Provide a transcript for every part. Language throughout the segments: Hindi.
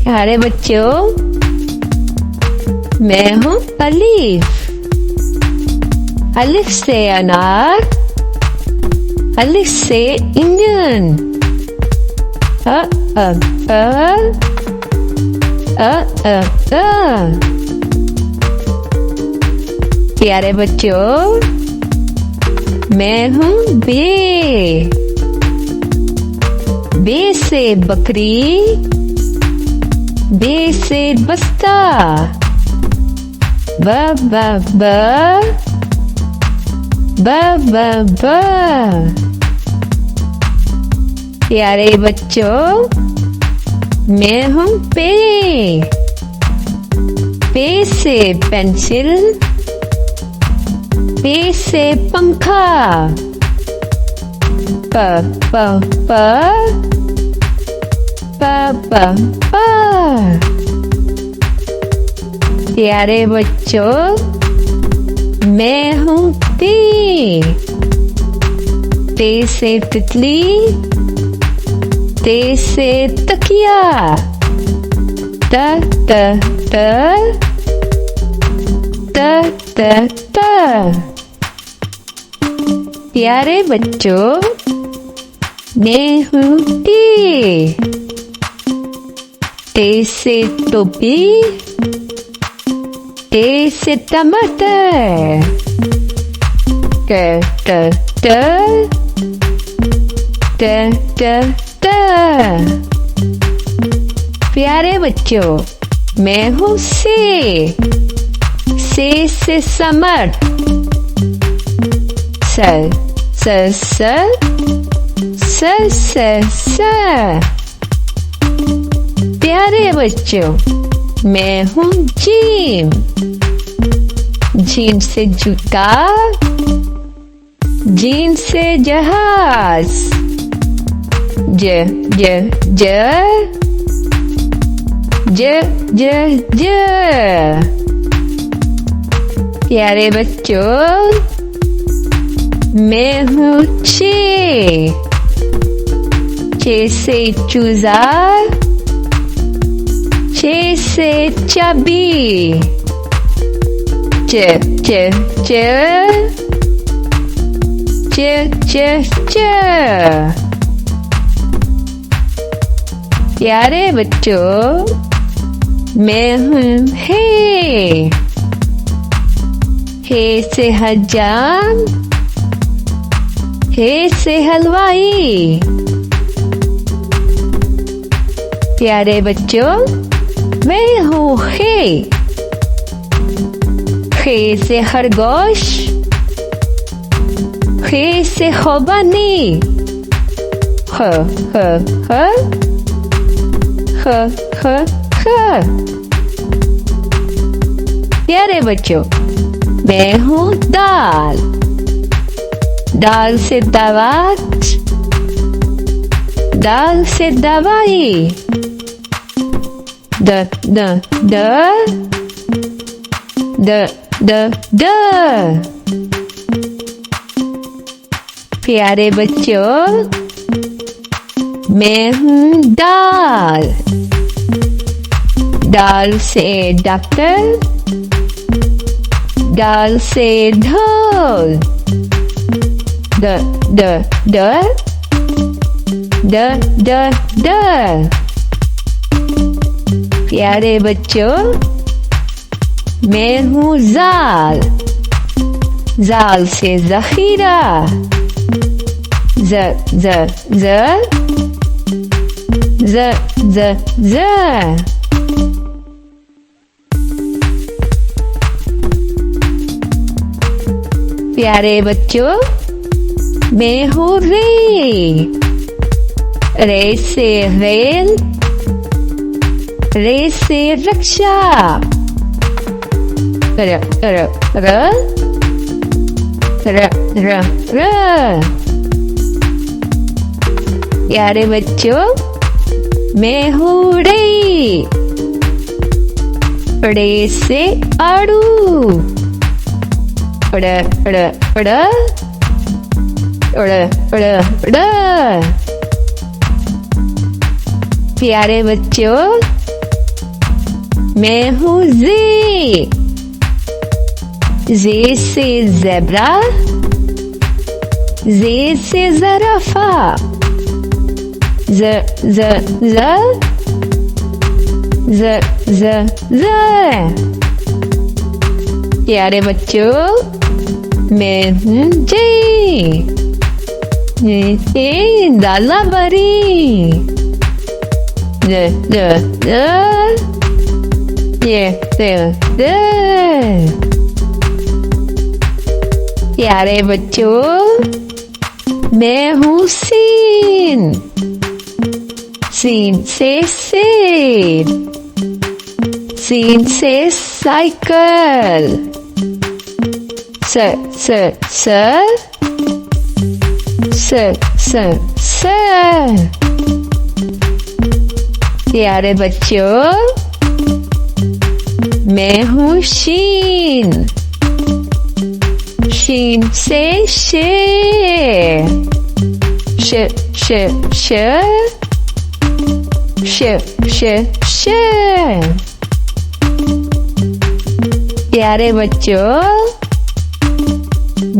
प्यारे बच्चों, मैं हूँ अलीफ। अलिफ से अनार, अलिफ से इंजन, अ अ अ अ अ। प्यारे बच्चों, मैं हूँ बे। बे से बकरी, बे से बस्ता, ब ब ब ब ब ब। प्यारे बच्चों, मैं हूँ पे। पे से पेंसिल, पे से पंखा, प प प प प प। प्यारे बच्चों, मैं हूँ ती। ते से तितली, ते से तकिया, त त त त त त। प्यारे बच्चों, मैं हूँ टी। टे से टोपी, टे से टमाटर, ट ट ट ट ट ट। प्यारे बच्चों, मैं हूँ से। से summer, sir sir sir sir sir sir. प्यारे बच्चों, मैं हूँ जीम। जीम से जूता, जीम से जहाज, ज ज ज ज ज ज। प्यारे बच्चों, मैं हूँ चे। चे से चूजा, चे से चाबी, च च च च च च। प्यारे बच्चों, मैं हूँ हे। हे से हजाम, हे से हलवाई। प्यारे बच्चों, मैं हूँ हे। हे से खरगोश, हे से खुबानी, ह ह ह ह ह ह। प्यारे बच्चों, मैं हूँ दाल। दाल से दावत, दाल से दवाई, the the the the the the. प्यारे बच्चों, मैं हूँ दाल। दाल से डॉक्टर, दाल से ढोल, the the the the the the. प्यारे बच्चों, मैं हूँ जाल। जाल से जखीरा, ज ज ज ज ज ज। प्यारे बच्चों, मैं हूँ रे। रे से रेल, रे से रक्षा, र र र र र र। प्यारे बच्चों, मैं हूँ रे। रे से आड़ू, ड़ ड़ ड़ ड़ ड़ ड़। प्यारे बच्चों, मैं हूँ जे से ज़ेब्रा, जे से ज़राफ़ा, ज प्यारे बच्चों, मैं हूँ जे दाला बरी, प्यारे बच्चों, मैं हूँ सीन से सेब, सीन से साइकिल, स प्यारे बच्चों, मैं हूँ शीन से शेर, प्यारे बच्चों,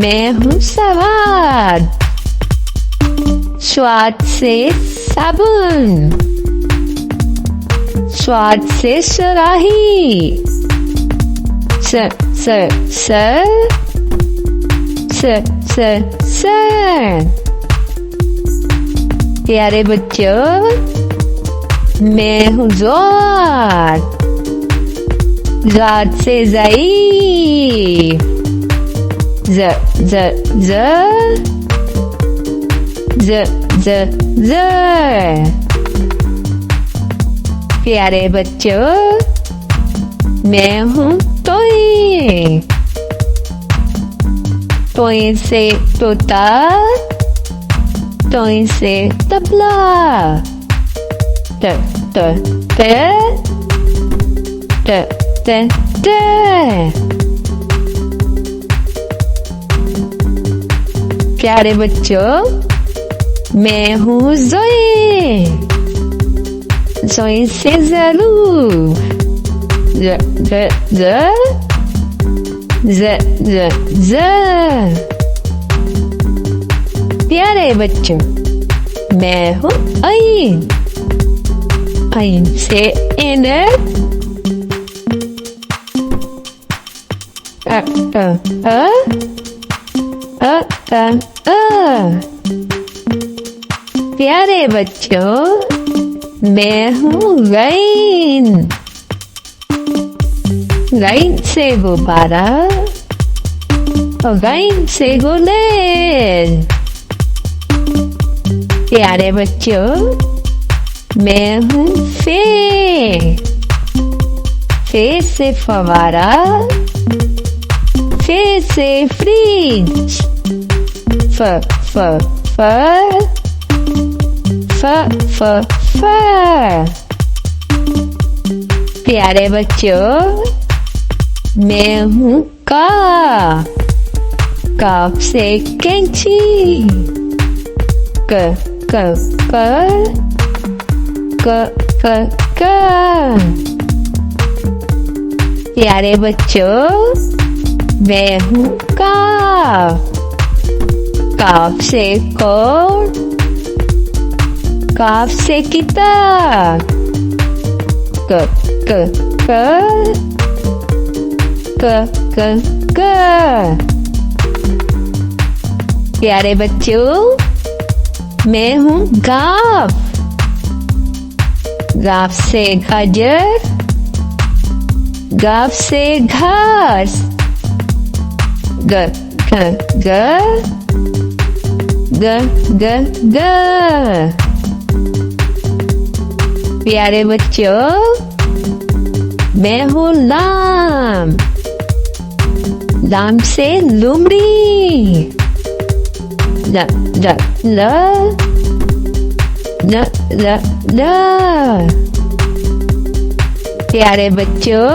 मैं हूँ सवाद, स्वाद से साबुन, स्वाद से सुराही, प्यारे बच्चों, मैं हूँ ज़ाद से ज़ईफ़, प्यारे बच्चों, मैं हूँ तोय से तोता, तोय से तबला, प्यारे बच्चों, मैं हूँ जोए से ज़रूर, प्यारे बच्चों, मैं हूँ ऐन से इनर, प्यारे बच्चों, मैं हूँ गैन से गुब्बारा और गैन से गुलेल। प्यारे बच्चों, मैं हूँ फे से फवारा, फे से फ्रिज, फ प्यारे बच्चों, मैं हूँ काफ से कैंची, क प्यारे बच्चों, मैं हूँ काफ से कोट, काफ से किताब, प्यारे बच्चों, मैं हूँ गाफ से गाजर, गाफ से घास, ग प्यारे बच्चों, मैं हूँ लाम से लुमड़ी, प्यारे बच्चों,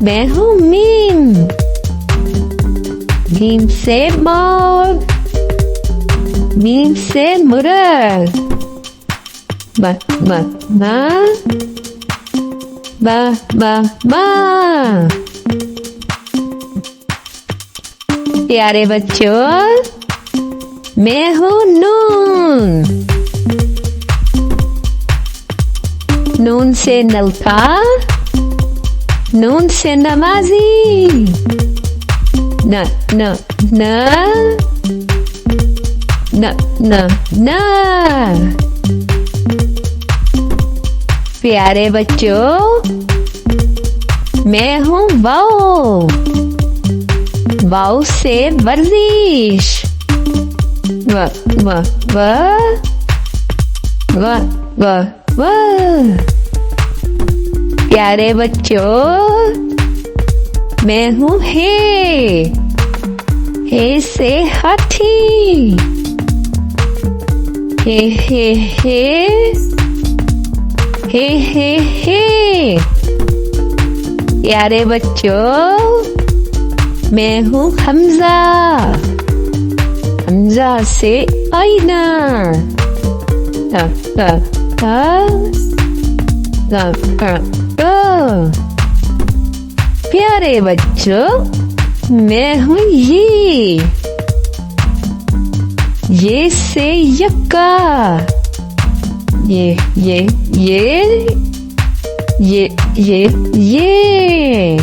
मैं हूँ मीम से मोर, मीम से मुर्ग, बा बा बा। प्यारे बच्चों, मैं हूँ नून। नून से नलका, नून से नमाजी। न न न न न न। प्यारे बच्चों, मैं हूँ वाओ। वाओ से वर्जिश। व व व व व व। प्यारे बच्चों, मैं हूँ हे से हाथी। हे हे। प्यारे बच्चों, मैं हूँ हमजा। हमजा से आईना। प्यारे बच्चों, मैं हूँ ये से यक्का। ये।